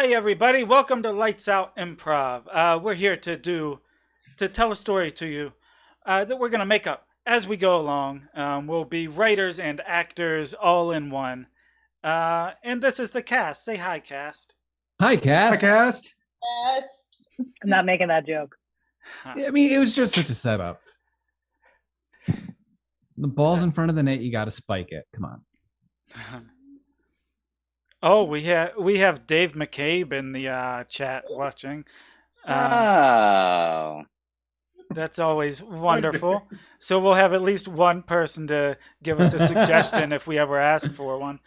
Hi, everybody. Welcome to Lights Out Improv. We're here to tell a story to you that we're going to make up as we go along. We'll be writers and actors all in one. And this is the cast. Say hi, cast. Hi, Hi, Cass. cast. Best. I'm not making that joke. I mean, it was just such a setup. The ball's in front of the net. You got to spike it. Come on. Oh, we have Dave McCabe in the chat watching. Oh. That's always wonderful. So we'll have at least one person to give us a suggestion if we ever ask for one.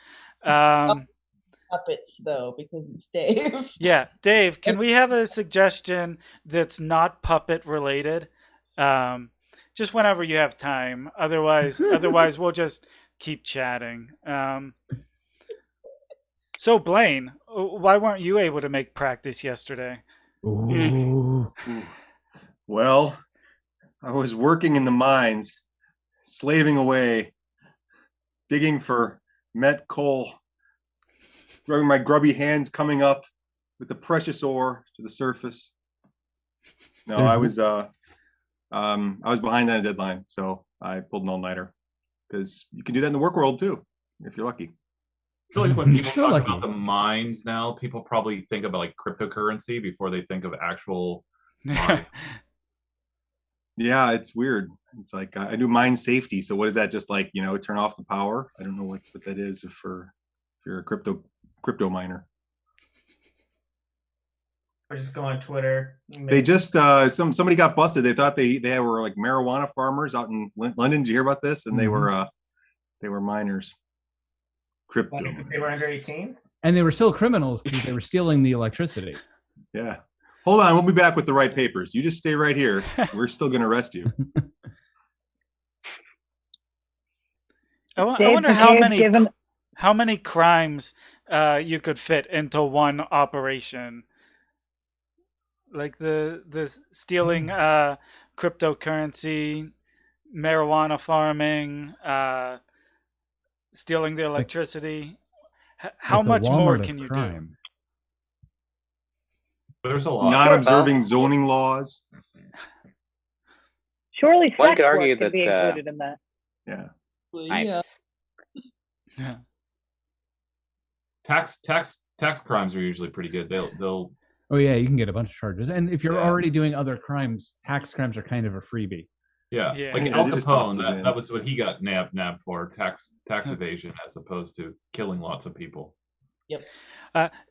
Puppets, though, because it's Dave. Yeah, Dave, can we have a suggestion that's not puppet related? Just whenever you have time. Otherwise we'll just keep chatting. So Blaine, why weren't you able to make practice yesterday? Ooh. Well, I was working in the mines, slaving away, digging for met coal, rubbing my grubby hands coming up with the precious ore to the surface. No, I was behind on a deadline, so I pulled an all-nighter because you can do that in the work world too, if you're lucky. I feel like when people So talk lucky. about the mines now, people probably think about like cryptocurrency before they think of actual mine. Yeah, it's weird. It's like I do mine safety. So what is that? Just like, turn off the power? I don't know what that is if you're a crypto miner. Or just go on Twitter. They just somebody got busted. They thought they were like marijuana farmers out in London. Did you hear about this? And they were miners. Crypto. Like if they were under 18. And they were still criminals because they were stealing the electricity. Yeah. Hold on, we'll be back with the right papers. You just stay right here. We're still going to arrest you. I Dave wonder McCabe's how many crimes you could fit into one operation. Like the stealing cryptocurrency, marijuana farming, stealing the electricity. How Like the much more Walmart can of you do? crime. There's a lot. Not observing zoning laws. Surely One sex could work argue could be that, included in that. Yeah. Nice. Yeah. Tax crimes are usually pretty good. They'll Oh, yeah, you can get a bunch of charges. And if you're Yeah. already doing other crimes, tax crimes are kind of a freebie. yeah. Yeah. Like Yeah, Al they just toss Capone, those in. that was what he got nabbed for, tax evasion as opposed to killing lots of people.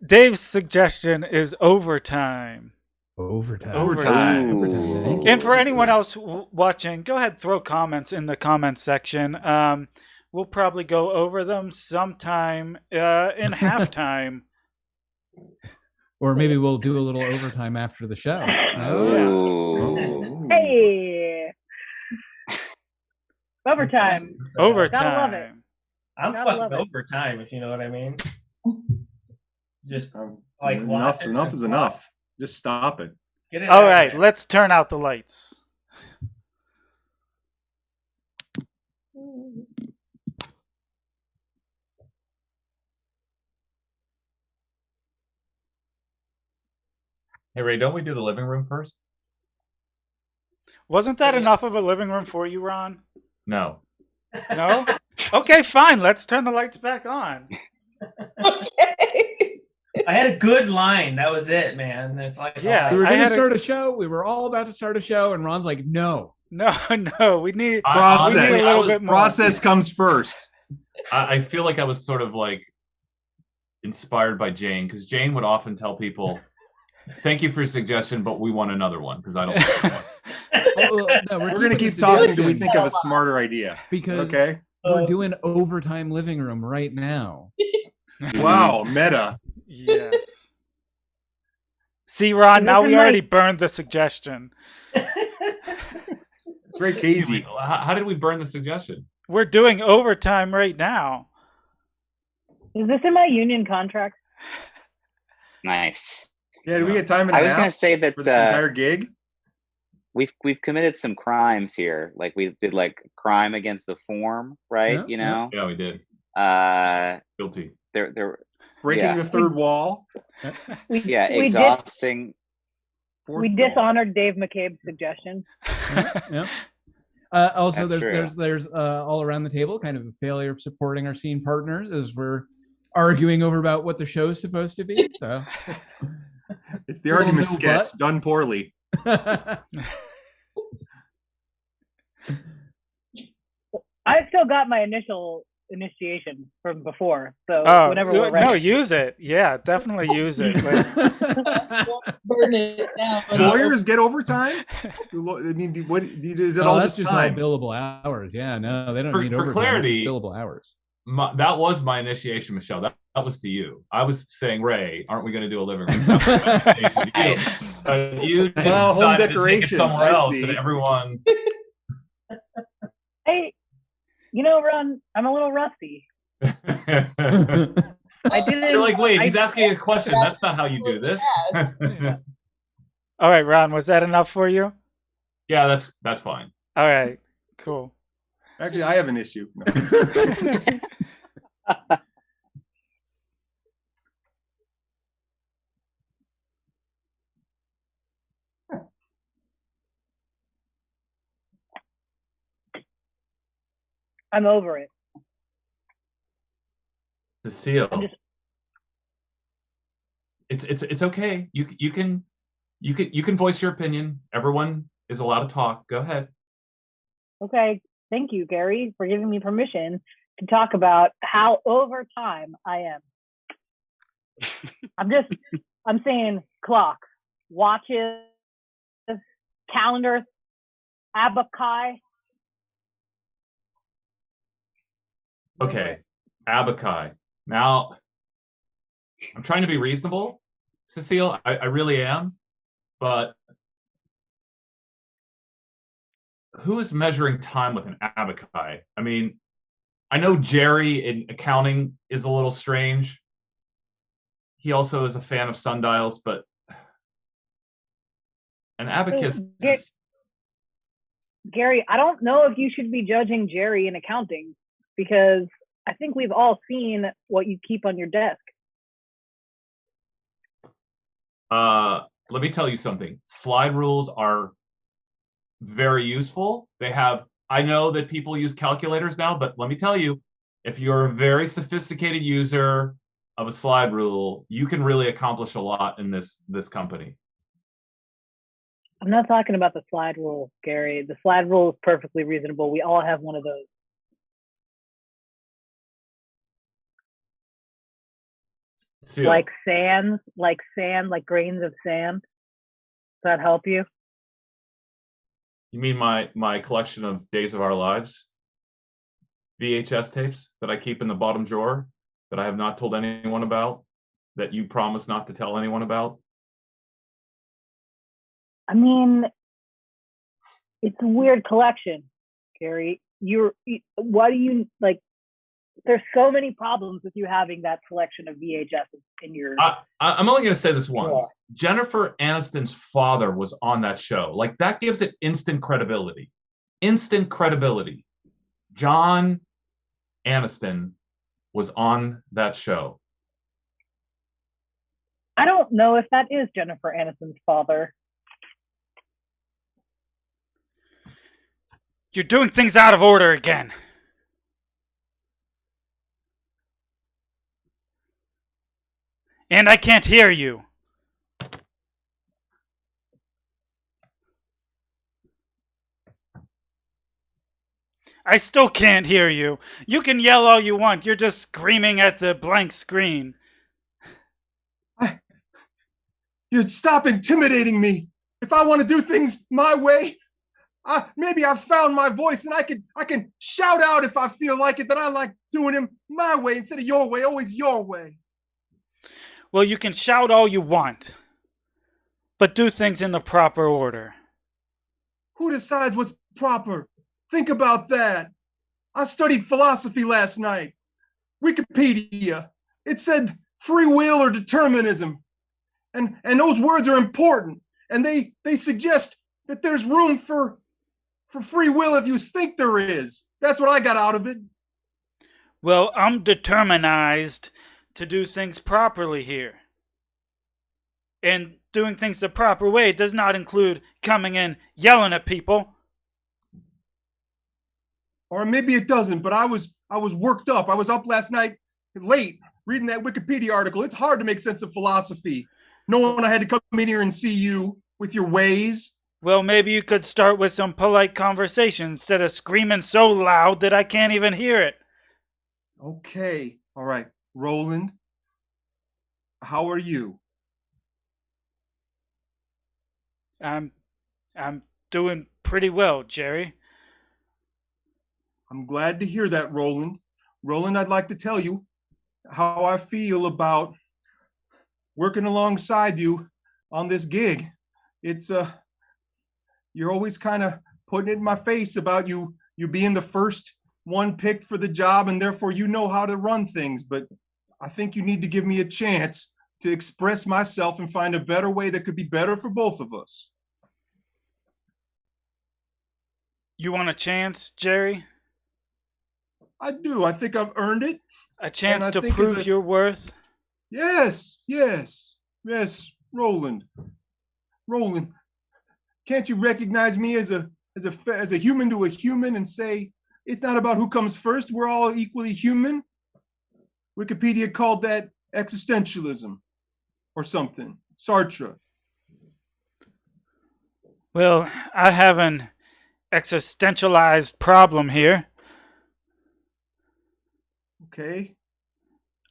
Dave's suggestion is overtime. Overtime. Overtime. Ooh. And for anyone else watching, go ahead, throw comments in the comments section. We'll probably go over them sometime in halftime. Or maybe we'll do a little overtime after the show. Ooh. Hey, overtime. Gotta love it. Overtime. I'm Gotta love fucking it. overtime, if you know what I mean. Just Like Like enough what? is enough. Just stop it. get it All out right, there. let's turn out the lights. Hey Ray, don't we do the living room first? Wasn't that Yeah. enough of a living room for you, Ron? No. No? Okay, fine. Let's turn the lights back on. Okay. I had a good line. That was it, man. It's like Yeah. We were I going to had a- start a show. We were all about to start a show. And Ron's like, no. No, we need Process. we need a little bit more. Process comes first. I feel like I was sort of like inspired by Jane because Jane would often tell people, "Thank you for your suggestion, but we want another one because I don't like that one." No, We're going to keeping keep the talking until we suggestion think of a smarter idea. Because Okay? we're doing overtime living room right now. Wow, meta. Yes. See, Ron, now we already burned the suggestion. It's very cagey. How did we burn the suggestion? We're doing overtime right now. Is this in my union contract? Nice. Yeah, do we get time and a I was half going to say that for this entire gig? we've committed some crimes here. Like we did like crime against the form, right? Yeah, You know, Yeah, we did. uh, Guilty. there breaking Yeah. the third wall. We, Yeah, we exhausting. Fourth We wall. dishonored Dave McCabe's suggestion. Yeah. Also, That's true. there's all around the table kind of a failure of supporting our scene partners as we're arguing over about what the show's supposed to be. So It's the Little argument no sketch but. done poorly. I still got my initial initiation from before, so Oh, whenever we're ready. no, use it. Yeah, definitely use it. Like, Burn it down. Lawyers get overtime? I mean, what is it? Oh, all that's just just all time? billable hours. Yeah, no, they don't For- need for overtime. clarity, It's just billable hours. That was my initiation, Michelle. That was to you. I was saying, Ray, aren't we going to do a living room? That was my initiation to you. Nice. You just Well, home decided to take it decoration, somewhere I else, see. and everyone. Hey, Ron, I'm a little rusty. I didn't. You're like, wait, I- he's asking a question. That's not how you do this. all right, Ron, was that enough for you? Yeah, that's fine. All right, cool. Actually, I have an issue. No. I'm over it. Cecile, I'm just- it's okay. You can voice your opinion. Everyone is allowed to talk. Go ahead. Okay, thank you, Gary, for giving me permission to talk about how over time I am. I'm saying clocks, watches, calendars, abaci. Okay, Abakai. Now, I'm trying to be reasonable, Cecile. I really am. But who is measuring time with an abakai? I mean, I know Jerry in accounting is a little strange. He also is a fan of sundials, but an abacus. Gary, I don't know if you should be judging Jerry in accounting because I think we've all seen what you keep on your desk. Let me tell you something. Slide rules are very useful. I know that people use calculators now, but let me tell you, if you're a very sophisticated user of a slide rule, you can really accomplish a lot in this company. I'm not talking about the slide rule, Gary. The slide rule is perfectly reasonable. We all have one of those. Seal. Like sand, like grains of sand. Does that help you? You mean my collection of Days of Our Lives VHS tapes that I keep in the bottom drawer that I have not told anyone about, that you promised not to tell anyone about? I mean, it's a weird collection, Gary. Why do you like? There's so many problems with you having that collection of VHS in your. I'm only going to say this once. Yeah. Jennifer Aniston's father was on that show. Like, that gives it instant credibility. Instant credibility. John Aniston was on that show. I don't know if that is Jennifer Aniston's father. You're doing things out of order again. And I can't hear you. I still can't hear you. You can yell all you want. You're just screaming at the blank screen. You stop intimidating me. If I want to do things my way, maybe I've found my voice and I can shout out if I feel like it that I like doing them my way instead of your way, always your way. Well, you can shout all you want, but do things in the proper order. Who decides what's proper? Think about that. I studied philosophy last night. Wikipedia. It said free will or determinism. And those words are important. And they suggest that there's room for free will if you think there is. That's what I got out of it. Well, I'm determinized to do things properly here. And doing things the proper way does not include coming in yelling at people. Or maybe it doesn't, but I was worked up. I was up last night late reading that Wikipedia article. It's hard to make sense of philosophy, knowing I had to come in here and see you with your ways. Well, maybe you could start with some polite conversation instead of screaming so loud that I can't even hear it. Okay. All right. Roland, how are you? I'm doing pretty well, Jerry. I'm glad to hear that, Roland. Roland, I'd like to tell you how I feel about working alongside you on this gig. It's you're always kind of putting it in my face about you being the first one picked for the job, and therefore you know how to run things. But I think you need to give me a chance to express myself and find a better way that could be better for both of us. You want a chance, Jerry? I do. I think I've earned it. A chance And I to think prove as a- your worth? Yes, Roland. Roland, can't you recognize me as a human to a human and say it's not about who comes first? We're all equally human. Wikipedia called that existentialism or something. Sartre. Well, I have an existentialized problem here. Okay.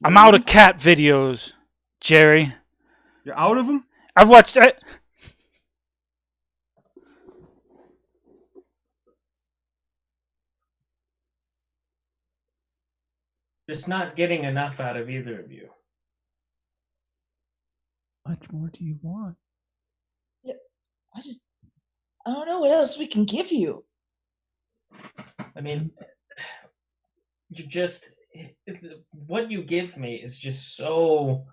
I'm out of cat videos, Jerry. You're out of them? I've watched it. Just not getting enough out of either of you. How much more do you want? I don't know what else we can give you. I mean, what you give me is just so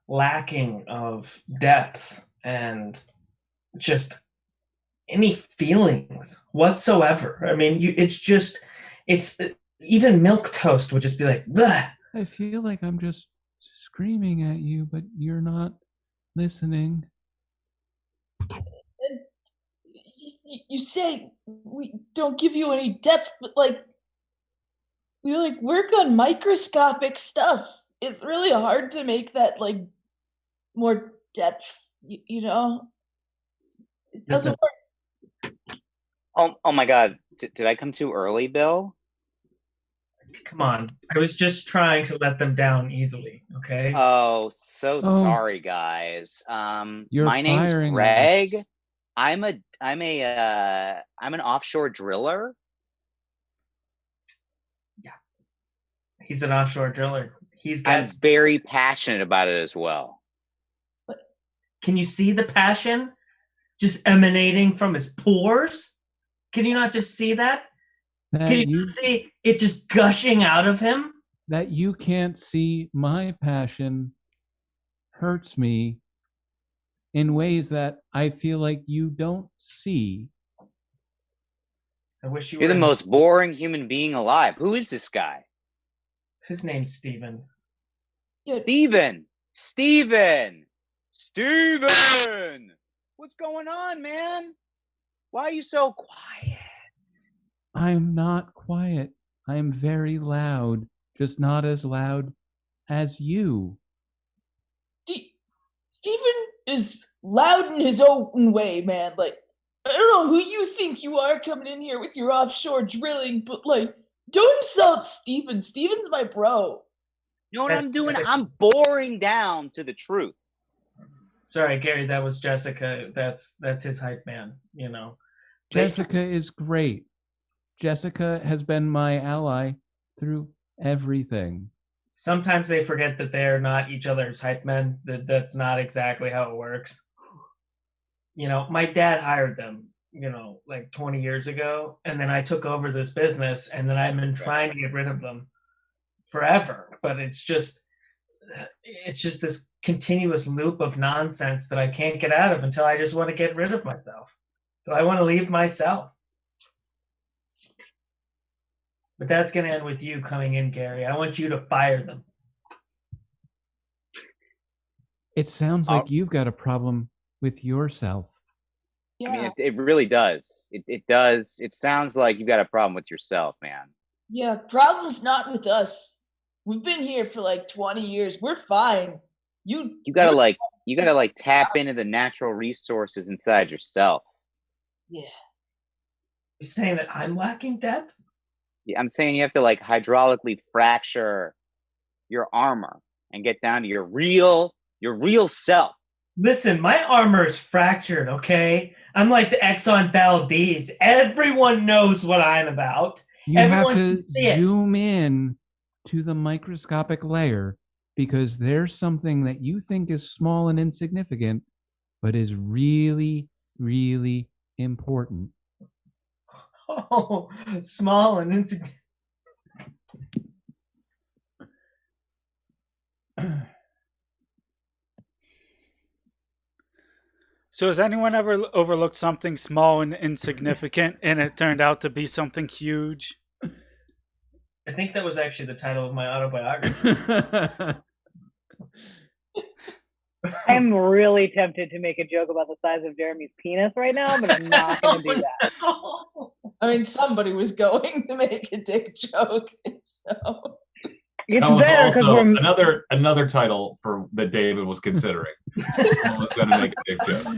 lacking of depth and just any feelings whatsoever. I mean, it's even milk toast would just be like, bleh. I feel like I'm just screaming at you, but you're not listening. You say we don't give you any depth, but we work on microscopic stuff. It's really hard to make that more depth. You know, it doesn't work. Oh my God! Did I come too early, Bill? Come on, I was just trying to let them down easily. Okay. Oh, sorry, guys. You're My name's firing Greg. us. I'm an offshore driller. He's an offshore driller. I'm very passionate about it as well. Can you see the passion just emanating from his pores? Can you not just see that? Can you not see it just gushing out of him? That you can't see my passion hurts me in ways that I feel like you don't see. I wish You're the most boring human being alive. Who is this guy? His name's Steven. Yeah. Steven! What's going on, man? Why are you so quiet? I'm not quiet. I'm very loud, just not as loud as you. Steven is loud in his own way, man. I don't know who you think you are coming in here with your offshore drilling, but don't insult Steven. Steven's my bro. You know what I'm doing? I'm boring down to the truth. Sorry, Gary, that was Jessica. That's his hype man, you know. Jessica is great. Jessica has been my ally through everything. Sometimes they forget that they're not each other's hype men. That's not exactly how it works. You know, my dad hired them, 20 years ago, and then I took over this business, and then I've been trying to get rid of them forever. But it's just this continuous loop of nonsense that I can't get out of until I just want to get rid of myself. So I want to leave myself. But that's going to end with you coming in, Gary. I want you to fire them. It sounds like you've got a problem with yourself. Yeah. I mean, it really does. It does. It sounds like you got a problem with yourself, man. Yeah, problem's not with us. We've been here for like 20 years. We're fine. You gotta like tap into the natural resources inside yourself. Yeah. You're saying that I'm lacking depth? Yeah, I'm saying you have to like hydraulically fracture your armor and get down to your real self. Listen, my armor is fractured, okay? I'm like the Exxon Valdez. Everyone knows what I'm about. You Everyone have to can see it. zoom in to the microscopic layer because there's something that you think is small and insignificant, but is really, really important. Oh, small and insignificant. So has anyone ever overlooked something small and insignificant and it turned out to be something huge? I think that was actually the title of my autobiography. I'm really tempted to make a joke about the size of Jeremy's penis right now, but I'm not going to do that. I mean, somebody was going to make a dick joke, so. It's That was better because also we're another title for that David was considering. Someone was going to make a dick joke.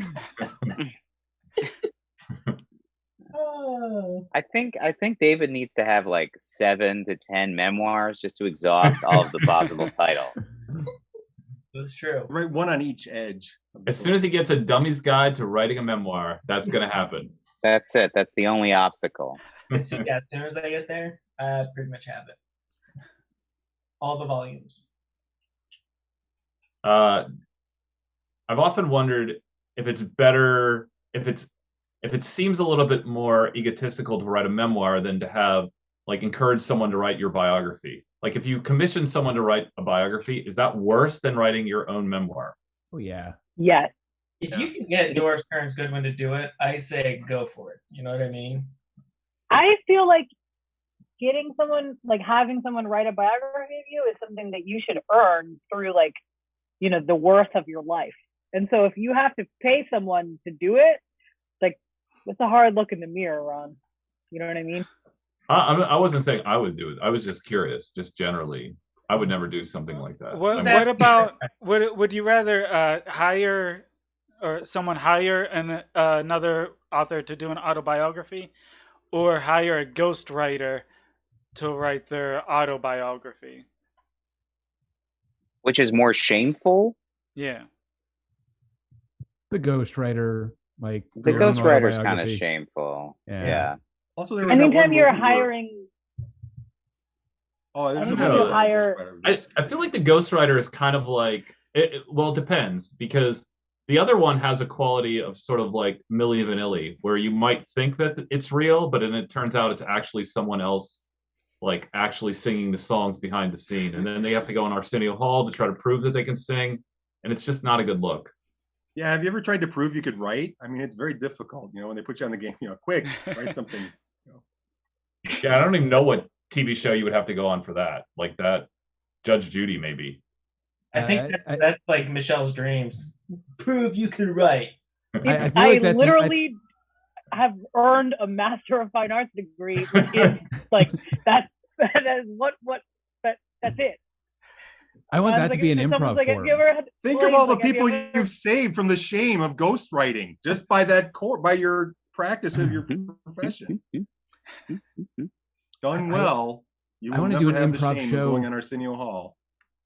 Oh. I think David needs to have like 7 to 10 memoirs just to exhaust all of the possible titles. That's true. Right, one on each edge. As soon as he gets a dummy's guide to writing a memoir, that's going to happen. That's it. That's the only obstacle. As soon as I get there, I pretty much have it. All the volumes. I've often wondered if it's better, if it seems a little bit more egotistical to write a memoir than to have like encourage someone to write your biography. Like if you commission someone to write a biography, is that worse than writing your own memoir? Oh yeah. yes. If you can get Doris Kearns Goodwin to do it, I say go for it. You know what I mean? I feel like getting someone, like having someone write a biography of you is something that you should earn through like, you know, the worth of your life. And so if you have to pay someone to do it, like it's a hard look in the mirror, Ron. You know what I mean? I wasn't saying I would do it. I was just curious, just generally. I would never do something like that. What about would you rather hire or someone hire another author to do an autobiography, or hire a ghostwriter to write their autobiography? Which is more shameful? Yeah. The ghostwriter, like The ghostwriter's kind of shameful. Yeah. Also, there was anytime you're hiring. There's anytime you hire. I feel like the ghostwriter is kind of like, well, it depends, because the other one has a quality of sort of like Milli Vanilli, where you might think that it's real, but then it turns out it's actually someone else, like actually singing the songs behind the scene. And then they have to go in Arsenio Hall to try to prove that they can sing. And it's just not a good look. Yeah, have you ever tried to prove you could write? I mean, it's very difficult, you know, when they put you on the game, you know, quick, write something. You know. Yeah, I don't even know what TV show you would have to go on for that. Like that, Judge Judy, maybe. I think that's like Michelle's dreams. Prove you can write. I feel like that's literally have earned a Master of Fine Arts degree, which is like that's it. I want that to be an improv like, form. Think of all the people you've saved from the shame of ghostwriting just by by your practice of your profession. Done well, you will I want to never do an have the improv shame of show. going on Arsenio Hall.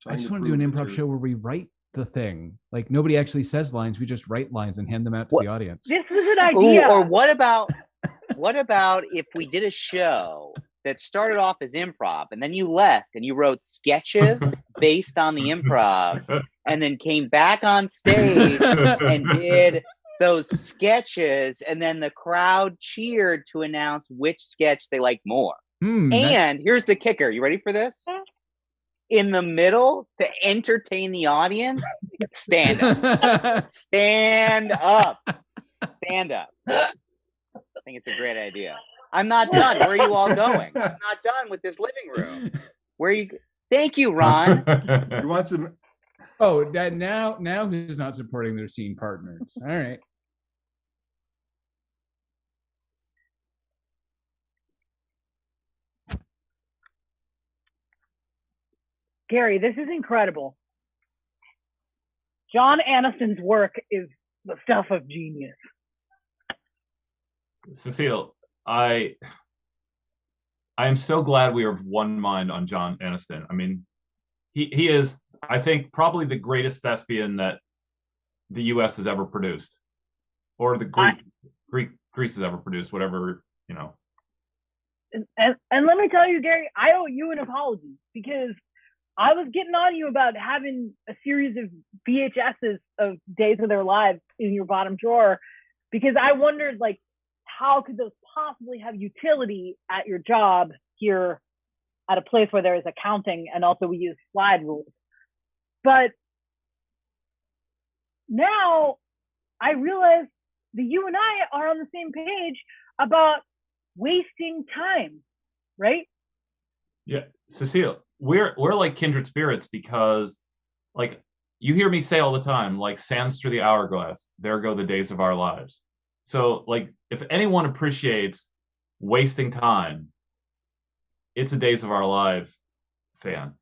I just want to do an improv show where we write the thing. Like nobody actually says lines; we just write lines and hand them out to the audience. This is an idea. Or what about if we did a show that started off as improv and then you left and you wrote sketches based on the improv and then came back on stage and did those sketches and then the crowd cheered to announce which sketch they liked more. And here's the kicker. You ready for this? In the middle, to entertain the audience, stand up. Stand up. Stand up. I think it's a great idea. I'm not done. Where are you all going? I'm not done with this living room. Where are you? Thank you, Ron. You want some? Oh, that now who's not supporting their scene partners? All right. Gary, this is incredible. John Aniston's work is the stuff of genius. Cecile, I am so glad we are of one mind on John Aniston. I mean, he is, I think, probably the greatest thespian that the U.S. has ever produced, or the Greece has ever produced, whatever, you know. And let me tell you, Gary, I owe you an apology because I was getting on you about having a series of VHSs of Days of Their Lives in your bottom drawer because I wondered, like, how could those possibly have utility at your job here at a place where there is accounting and also we use slide rules? But now I realize that you and I are on the same page about wasting time, right? Yeah, Cecile, we're like kindred spirits because, like, you hear me say all the time, like, sands through the hourglass, there go the days of our lives. So, like, if anyone appreciates wasting time, it's a Days of Our Lives fan.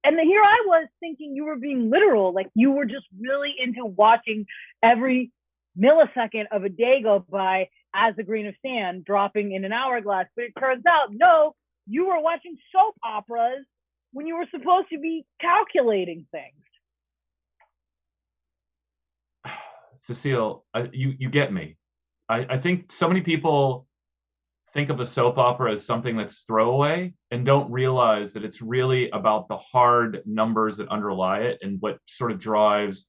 And here I was thinking you were being literal, like you were just really into watching every millisecond of a day go by as a grain of sand dropping in an hourglass. But it turns out, no, you were watching soap operas when you were supposed to be calculating things. Cecile, you get me. I think so many people think of a soap opera as something that's throwaway and don't realize that it's really about the hard numbers that underlie it and what sort of drives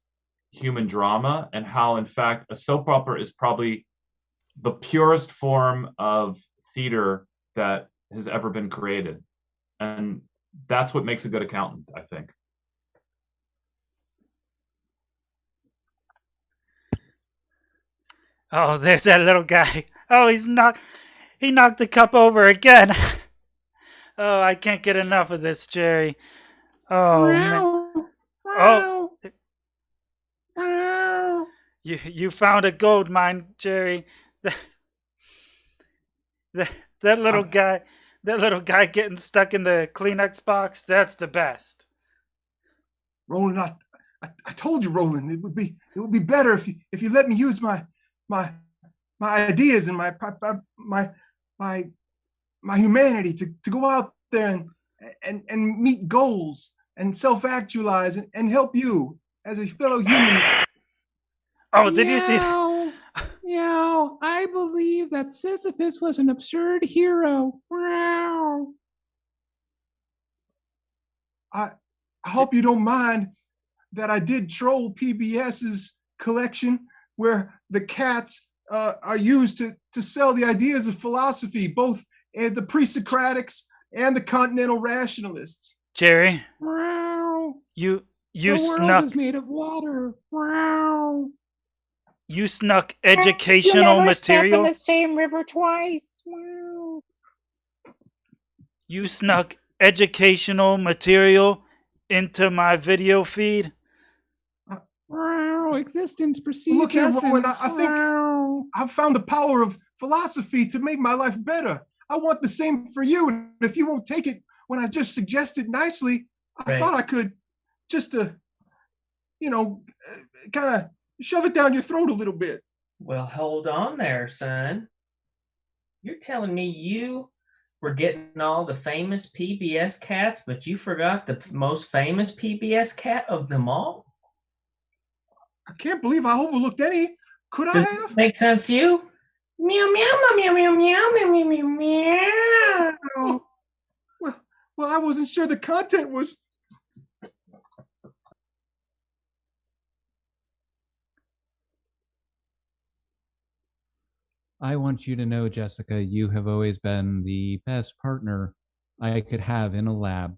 human drama, and how, in fact, a soap opera is probably the purest form of theater that has ever been created. And that's what makes a good accountant, I think. Oh, there's that little guy. Oh, he knocked the cup over again. Oh, I can't get enough of this, Jerry. Oh, man. Oh. You found a gold mine, Jerry. That little guy, getting stuck in the Kleenex box, that's the best. Roland, I told you, Roland, it would be better if you let me use my ideas and my humanity to go out there and meet goals and self-actualize and help you as a fellow human. Oh, did you see? Yeah, I believe that Sisyphus was an absurd hero. I hope you don't mind that I did troll PBS's collection where the cats are used to sell the ideas of philosophy, both the pre-Socratics and the continental rationalists. Jerry, you the snuck. world is made of water. You snuck educational material. Step in the same river twice. You snuck educational material into my video feed. Existence precedes Look here, essence. Roland, I think I've found the power of philosophy to make my life better. I want the same for you. And if you won't take it when I just suggested nicely, I thought I could just, kind of shove it down your throat a little bit. Well, hold on there, son. You're telling me you were getting all the famous PBS cats, but you forgot the most famous PBS cat of them all? I can't believe I overlooked any. Could I have? Make sense to you? Meow, meow, meow, meow, meow, meow, meow, meow, meow. Oh, well, I wasn't sure the content was. I want you to know, Jessica, you have always been the best partner I could have in a lab.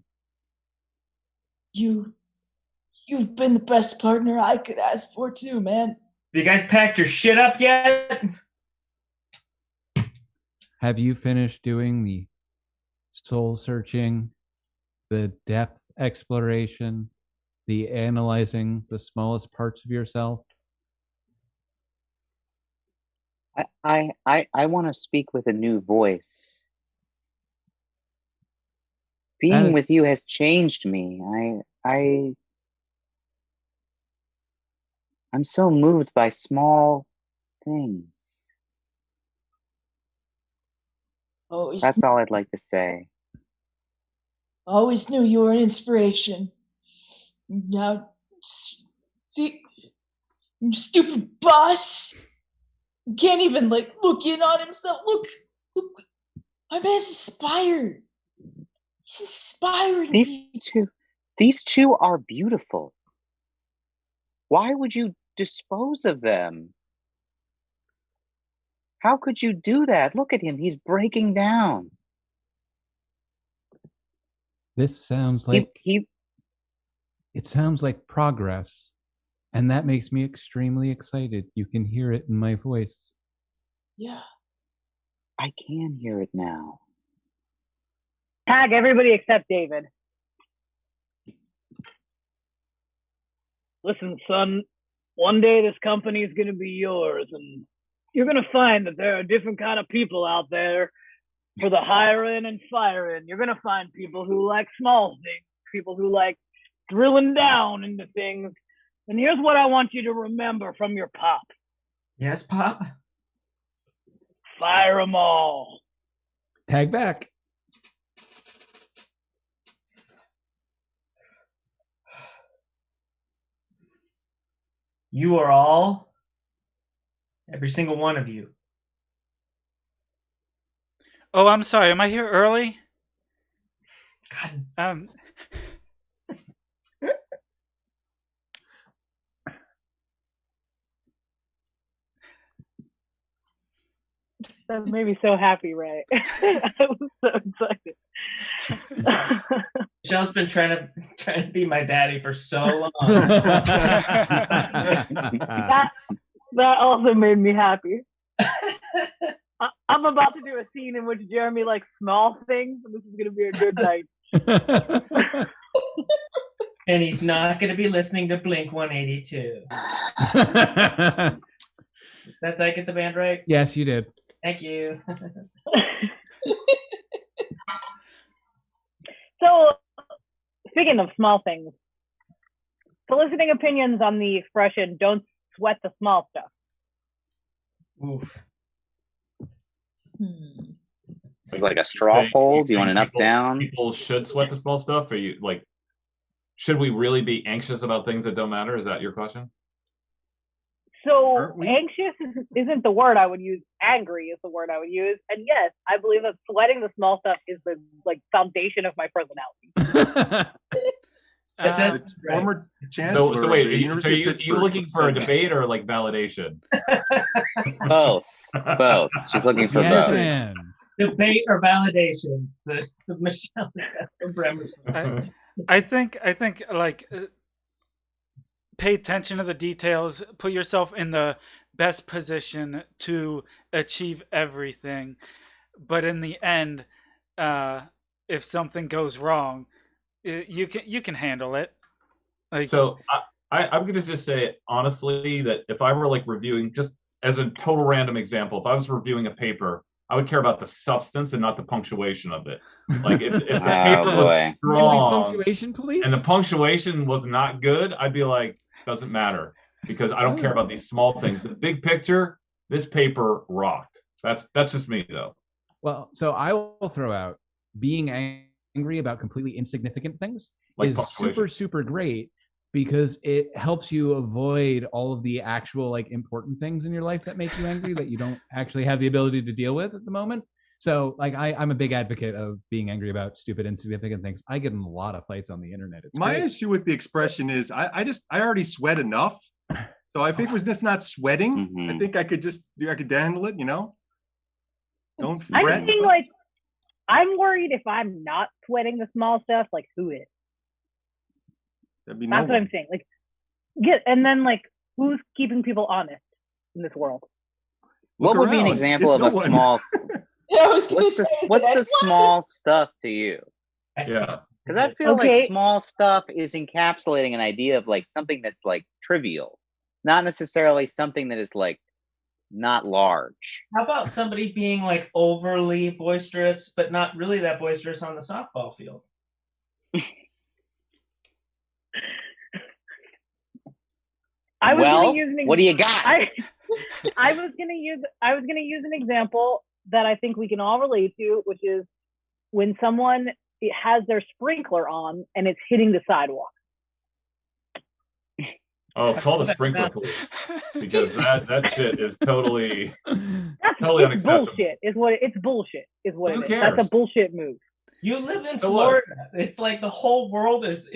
You've been the best partner I could ask for too, man. You guys packed your shit up yet? Have you finished doing the soul searching, the depth exploration, the analyzing the smallest parts of yourself. I want to speak with a new voice. That Being is- with you has changed me. I'm so moved by small things. Always, That's all I'd like to say. always knew you were an inspiration. Now, see, stupid boss. Can't even like look in on himself. Look, my man's inspired. He's inspiring me. These two are beautiful. Why would you dispose of them? How could you do that? Look at him. He's breaking down. This sounds like He it sounds like progress, and that makes me extremely excited. You can hear it in my voice. Yeah. I can hear it now. Tag everybody except David. Listen, son, one day this company is going to be yours, and you're going to find that there are different kind of people out there for the hiring and firing. You're going to find people who like small things, people who like drilling down into things. And here's what I want you to remember from your pop. Yes, Pop? Fire them all. Tag back. You are all, every single one of you. Oh, I'm sorry. Am I here early? God. That made me so happy, Ray. I was so excited. Michelle's been trying to be my daddy for so long. that also made me happy. I'm about to do a scene in which Jeremy likes small things, and this is going to be a good night. And he's not going to be listening to Blink 182. Did I get the band right? Yes, you did. Thank you. So, speaking of small things, soliciting opinions on the expression "don't sweat the small stuff." Oof. This is like a straw poll. Do you want an up, down? People should sweat the small stuff? Or you like? Should we really be anxious about things that don't matter? Is that your question? So anxious isn't the word I would use. Angry is the word I would use. And yes, I believe that sweating the small stuff is the foundation of my personality. That's former chancellor. So wait, of the University of are you Pittsburgh looking for a said that. debate or like validation? Both. She's looking for Yes, both. and Debate or validation? The Michelle Bremerson. I think like pay attention to the details, put yourself in the best position to achieve everything, but in the end, if something goes wrong, you can handle it. Like, So I'm gonna just say honestly that if I were like reviewing, just as a total random example, if I was reviewing a paper, I would care about the substance and not the punctuation of it. Like if the paper was boy. strong punctuation, please. and the punctuation was not good, I'd be like, doesn't matter because I don't care about these small things. The big picture, this paper rocked. That's just me though. Well, so I will throw out being angry about completely insignificant things Like is punctuation. super great because it helps you avoid all of the actual like important things in your life that make you angry that you don't actually have the ability to deal with at the moment. So like I'm a big advocate of being angry about stupid insignificant things. I get in a lot of fights on the internet. It's My great. issue with the expression is I already sweat enough. So if it was just not sweating, I think I could handle it, Don't I'm fret. thinking like, I'm worried if I'm not sweating the small stuff, like who is? That'd be That's what I'm saying. Like, and then like, who's keeping people honest in this world? What would be an around. example It's of no a one. small? Yeah, I was gonna What's the say, what's like, the small stuff to you? I Yeah. can't Because I feel like Okay. small stuff is encapsulating an idea of like something that's like trivial, not necessarily something that is like not large. How about somebody being like overly boisterous, but not really that boisterous on the softball field? I was Well, gonna use an what do you got? I was gonna use an example that I think we can all relate to, which is when someone has their sprinkler on and it's hitting the sidewalk. Oh, call the sprinkler police, because that shit is totally That's totally it's unacceptable. bullshit. Is what it's bullshit. Is what Who it is. cares? That's a bullshit move. You live in So what? Florida. It's like the whole world is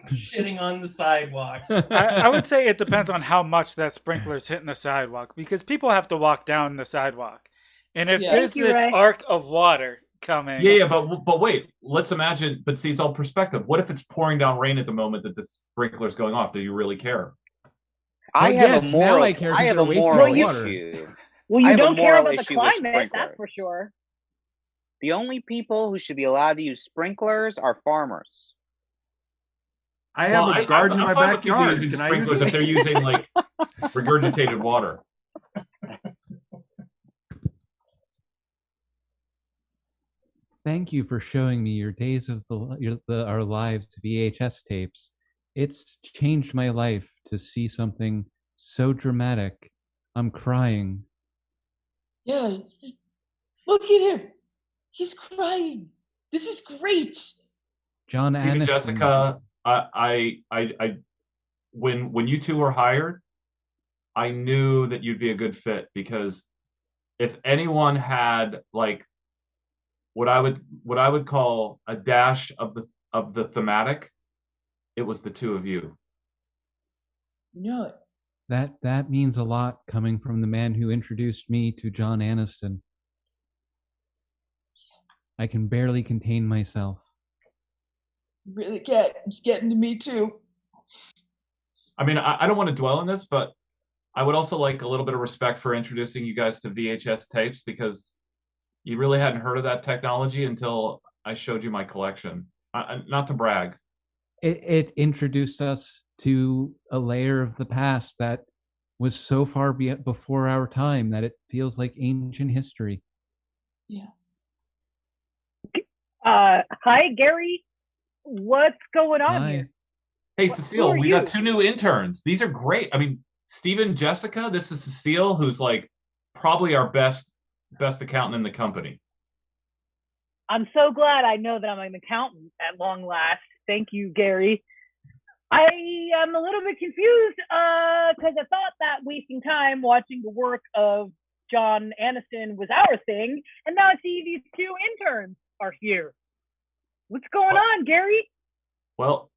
shitting on the sidewalk. I would say it depends on how much that sprinkler's hitting the sidewalk, because people have to walk down the sidewalk. And if Yeah. there's Thank you, this Ray. arc of water coming, Yeah, but wait. Let's imagine. But see, it's all perspective. What if it's pouring down rain at the moment that the sprinkler's going off? Do you really care? I Well, have yes, a now moral. I care 'cause I have they're a wasting moral our water. issue. Well, I you have a don't care moral about the issue with climate, that's for sprinklers. sure. The only people who should be allowed to use sprinklers are farmers. I have Well, a garden in I'm my fine with people backyard. using Can I use sprinklers it? if they're using like regurgitated water. Thank you for showing me your days of our lives VHS tapes. It's changed my life to see something so dramatic. I'm crying. Yeah, it's just, look at him. He's crying. This is great. John Steve and Aniston. Jessica, I when you two were hired, I knew that you'd be a good fit, because if anyone had like what I would call a dash of the thematic, it was the two of you. No, That means a lot coming from the man who introduced me to John Aniston. I can barely contain myself. really can't. It's getting to me too. I mean, I don't want to dwell on this, but I would also like a little bit of respect for introducing you guys to VHS tapes, because you really hadn't heard of that technology until I showed you my collection. Not to brag. It introduced us to a layer of the past that was so far before our time that it feels like ancient history. Yeah. Hi, Gary. What's going on Hi. here? Hey, Who Cecile, are we you? got 2 new interns. These are great. I mean, Steven, Jessica, this is Cecile, who's like probably our best accountant in the company. I'm so glad I know that I'm an accountant at long last. Thank you, Gary. I am a little bit confused because I thought that wasting time watching the work of John Aniston was our thing, and now I see these 2 interns are here. What's going on, Gary? Well,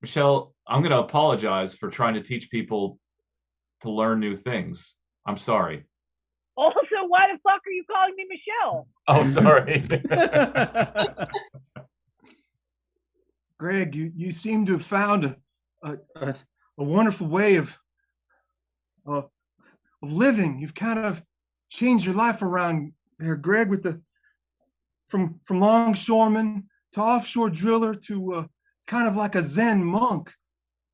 Michelle, I'm going to apologize for trying to teach people to learn new things. I'm sorry. Also, why the fuck are you calling me Michelle? Oh, sorry. Greg, you seem to have found a wonderful way of living. You've kind of changed your life around there, Greg, with the from longshoreman to offshore driller to kind of like a Zen monk,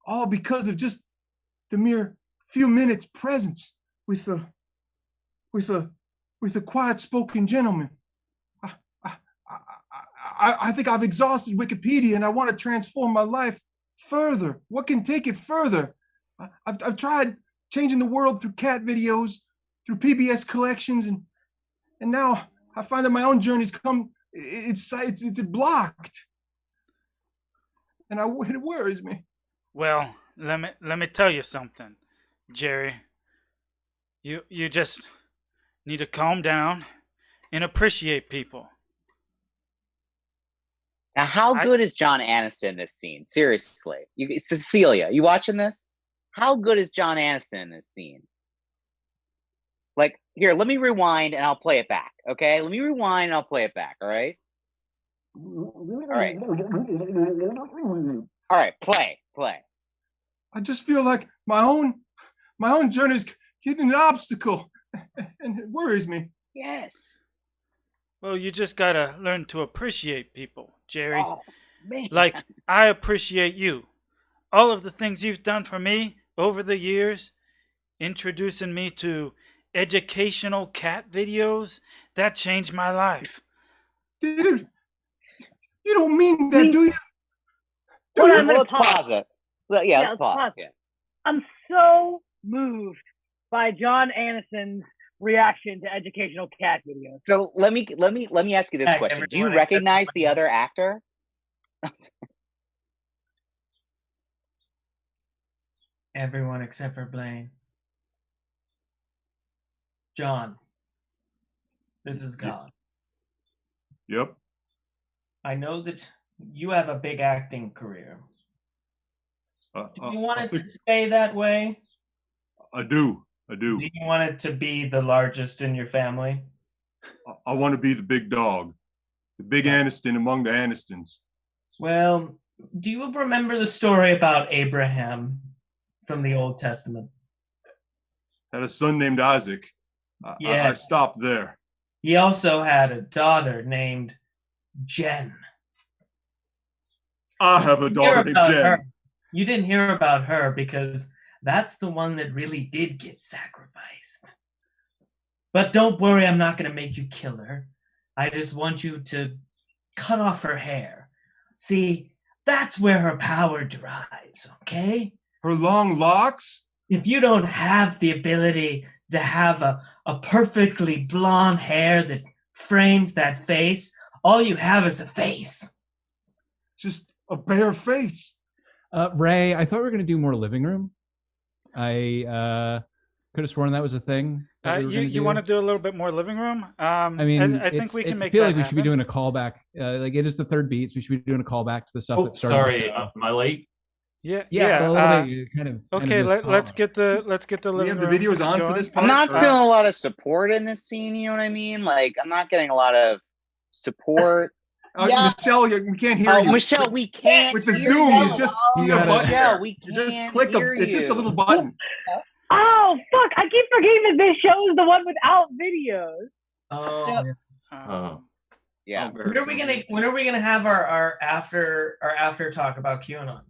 all because of just the mere few minutes presence with a quiet-spoken gentleman. I think I've exhausted Wikipedia, and I want to transform my life further. What can take it further? I've tried changing the world through cat videos, through PBS collections, and now I find that my own journey's it's blocked, and it worries me. well, let me tell you something, Jerry. You just need to calm down and appreciate people. Now, how good is John Aniston in this scene? Seriously, Cecilia, you watching this? How good is John Aniston in this scene? Like, here, let me rewind and I'll play it back. Okay, let me rewind and I'll play it back. All right. All right. Play. I just feel like my own journey's hitting an obstacle, and it worries me. Yes. Well, you just gotta learn to appreciate people, Jerry. Oh, Man. Like, I appreciate you. All of the things you've done for me over the years, introducing me to educational cat videos, that changed my life. Dude, you don't mean that, do you? Do Hold you? on, Well, let's pause. pause it. Yeah, let's let's pause. pause. Yeah. I'm so moved by John Aniston's reaction to educational cat videos. So let me ask you this Hey, question: Do you everyone, recognize the other actor? Everyone except for Blaine. John, this is God. Yep. I know that you have a big acting career. Do you want I it think to stay that way? I do. Do you want it to be the largest in your family? I want to be the big dog, the big Aniston among the Anistons. Well, do you remember the story about Abraham from the Old Testament? Had a son named Isaac. I Yes. stopped there. He also had a daughter named Jen. I have a daughter named Jen. Her. You didn't hear about her because that's the one that really did get sacrificed. But don't worry, I'm not going to make you kill her. I just want you to cut off her hair. See, that's where her power derives, okay? Her long locks? If you don't have the ability to have a perfectly blonde hair that frames that face, all you have is a face. Just a bare face. Ray, I thought we were going to do more living room. I could have sworn that was a thing. You want to do a little bit more living room? I mean, I think we can make. I feel that like we should be happen. doing a callback. Like it is the third beat, so we should be doing a callback to the stuff Oh, that started. the sorry, show. am I late? Yeah, Yeah, a little bit. You kind of. Okay, let's get the We living have the room videos on for going. this part. I'm not or- feeling a lot of support in this scene. You know what I mean? Like, I'm not getting a lot of support. Yeah. Michelle, we can't hear Oh, you. Michelle, we can't With the hear Zoom, you. you just You hit a gotta- button. Michelle, there. we You just can't click hear It's just a you. little button. Oh fuck! I keep forgetting that this show is the one without videos. Oh, Yep. Um, Yeah. Oh, when are we gonna have our after talk about QAnon?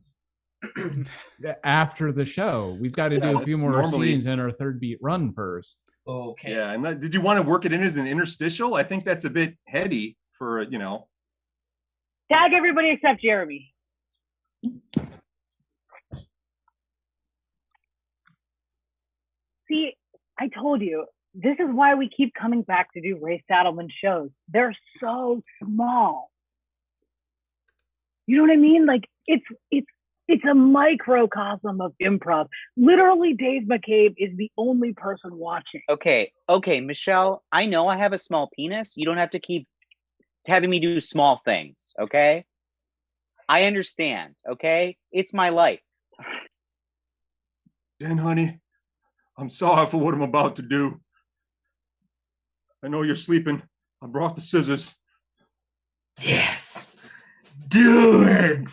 After the show, we've got to do a few that's more normally- scenes in our third beat run first. Okay. Yeah, and did you want to work it in as an interstitial? I think that's a bit heady for, Tag everybody except Jeremy. See, I told you, this is why we keep coming back to do Ray Saddleman shows. They're so small. You know what I mean? Like it's a microcosm of improv. Literally, Dave McCabe is the only person watching. Okay, Michelle, I know I have a small penis. You don't have to keep having me do small things, okay? I understand, okay? It's my life. Jen, honey, I'm sorry for what I'm about to do. I know you're sleeping. I brought the scissors. Yes. Do it.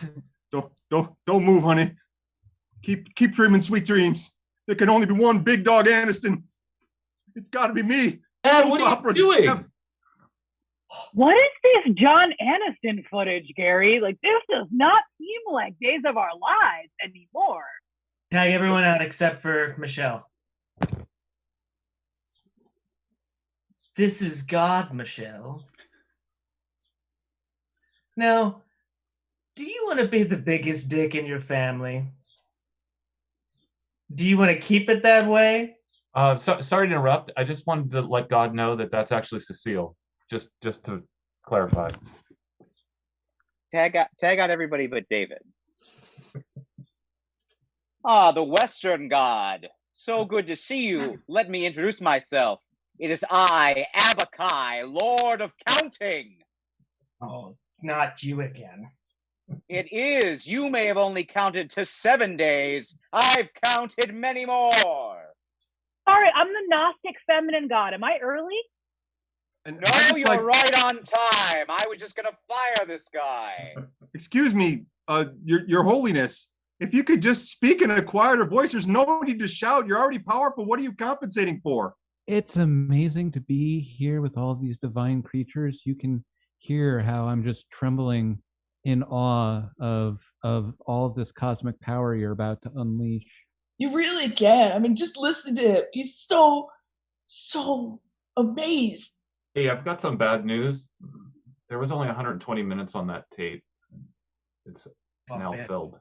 Don't move, honey. Keep dreaming sweet dreams. There can only be one big dog Aniston. It's got to be me. Dad, Soap what are you operas doing? have- What is this John Aniston footage, Gary? Like, this does not seem like Days of Our Lives anymore. Tag everyone out except for Michelle. This is God, Michelle. Now, do you want to be the biggest dick in your family? Do you want to keep it that way? Sorry to interrupt. I just wanted to let God know that that's actually Cecile. Just to clarify. Tag out everybody but David. Ah, the Western God. So good to see you. Let me introduce myself. It is I, Abakai, Lord of Counting. Oh, not you again. It is. You may have only counted to 7 days. I've counted many more. All right, I'm the Gnostic feminine god. Am I early? And No, I just you're right on time. I was just gonna fire this guy. Excuse me, your holiness. If you could just speak in a quieter voice, there's no need to shout. You're already powerful. What are you compensating for? It's amazing to be here with all of these divine creatures. You can hear how I'm just trembling in awe of all of this cosmic power you're about to unleash. You really can. I mean, just listen to him. He's so amazed. Hey, I've got some bad news. There was only 120 minutes on that tape. It's now filled.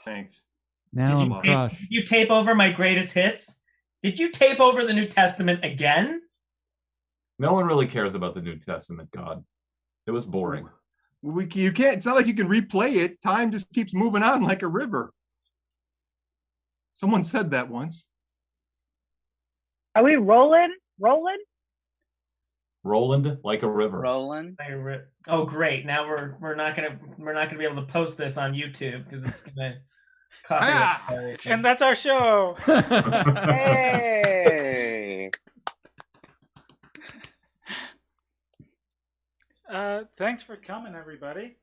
Thanks. Now I'm crushed. Did you tape over my greatest hits? Did you tape over the New Testament again? No one really cares about the New Testament, God. It was boring. You can't. It's not like you can replay it. Time just keeps moving on like a river. Someone said that once. Are we rolling? Roland like a river. Roland. Oh, great! Now we're not gonna be able to post this on YouTube because it's gonna copyright. And that's our show. Hey. Thanks for coming, everybody.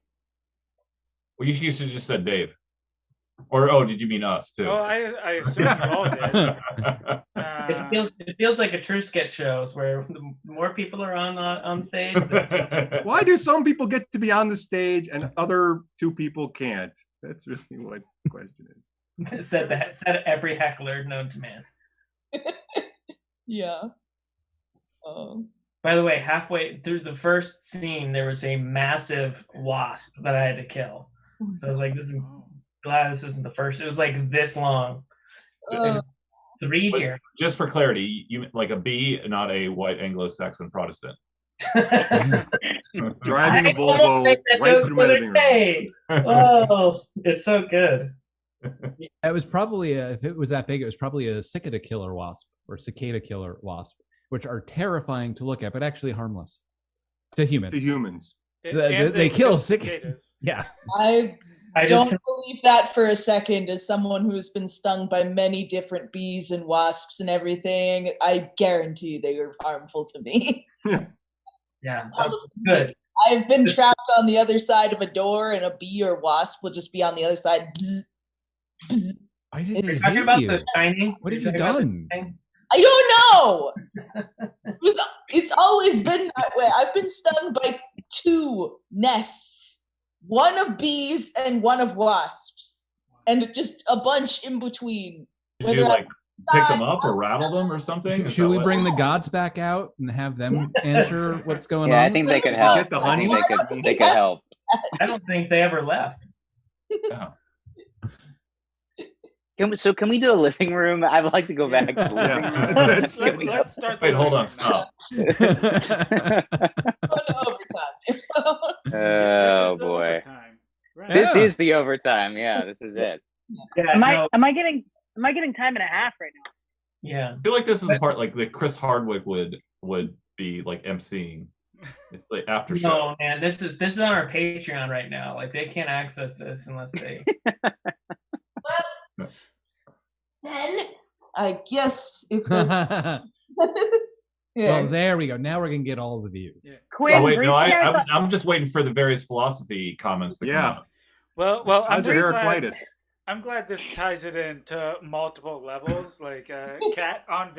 Well, you should just said Dave. Or did you mean us too? Oh, I assume you all did. It feels like a true sketch shows where the more people are on stage. Why do some people get to be on the stage and other two people can't? That's really what the question is. said every heckler known to man. Yeah. By the way, halfway through the first scene, there was a massive wasp that I had to kill. So I was like, glad this isn't the first. It was like this long. 3 years. Just for clarity, you like a bee, not a white Anglo-Saxon Protestant. Driving a Volvo right through my living room. Oh, it's so good. It was probably if it was that big, it was probably a cicada killer wasp or cicada killer wasp, which are terrifying to look at, but actually harmless to humans. They kill cicadas. Yeah. I don't believe that for a second. As someone who's been stung by many different bees and wasps and everything, I guarantee they are harmful to me. Yeah, good. I've been trapped on the other side of a door, and a bee or wasp will just be on the other side. Bzz, bzz. Why did they talking hate about you? the Shining? What have you done? I don't know. It's always been that way. I've been stung by 2 nests, one of bees and one of wasps, and just a bunch in between. Did you pick them up or rattle them or something? Should we bring the gods back out and have them answer what's going on? Yeah, I think they could help. Get the honey. They could help. I don't think they ever left. Yeah. Can we do the living room? I'd like to go back to the living room. Let's start. Wait, hold on. Stop. Oh boy. Right. This is the overtime. Yeah, this is it. Yeah, Am I getting time and a half right now? Yeah. I feel like this is the part like that Chris Hardwick would be like emceeing. It's like after show. No, man, this is on our Patreon right now. Like they can't access this unless they. Then I guess if Well, there we go. Now we're gonna get all the views. Yeah. Quinn, wait, no, I'm just waiting for the various philosophy comments to come out. Well, I'm How's your just Heraclitus? I'm glad this ties it into multiple levels, like Cat on video.